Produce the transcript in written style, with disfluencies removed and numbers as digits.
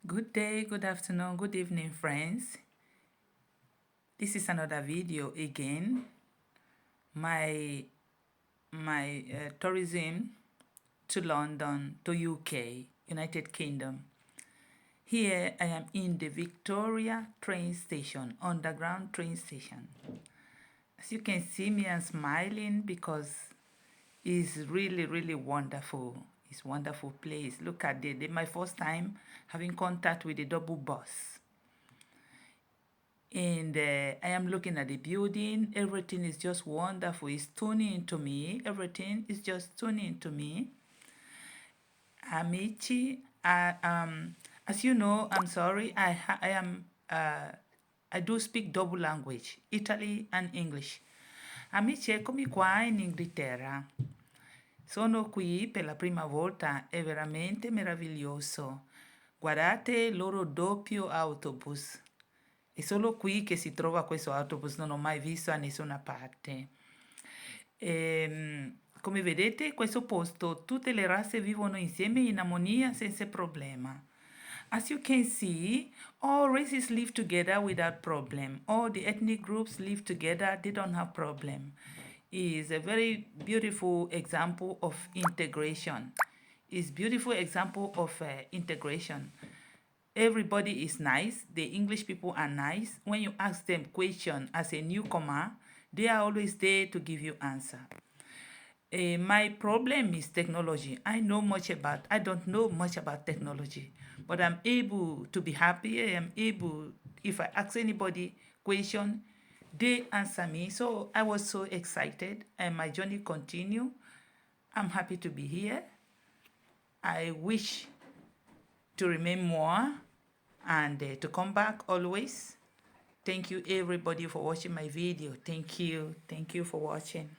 Good day, good afternoon, good evening, friends. This is another video again. My tourism to London, to UK, United Kingdom. Here I am in the Victoria train station, underground train station. As you can see me, I'm smiling because it's really wonderful. It's a wonderful place. Look at my first time having contact with the double bus. And I am looking at the building. Everything is just wonderful. It's tuning to me. Everything is just tuning to me. Amici, as you know, I'm sorry. I do speak double language, Italy and English. Amici, eccomi qua in Inghilterra. Sono qui per la prima volta, è veramente meraviglioso. Guardate il loro doppio autobus. È solo qui che si trova questo autobus, non ho mai visto a nessuna parte. Come vedete, questo posto, tutte le razze vivono insieme in armonia senza problema. As you can see, all races live together without problem. All the ethnic groups live together, they don't have problem. It's a very beautiful example of integration. It's beautiful example of integration. Everybody is nice. The English people are nice. When you ask them question as a newcomer, they are always there to give you answer. My problem is technology. I don't know much about technology, but I'm able to be happy. I am able, if I ask anybody question, they answer me. So I was so excited and my journey continue. I'm happy to be here. I wish to remain more and to come back always. Thank you everybody for watching my video. Thank you for watching.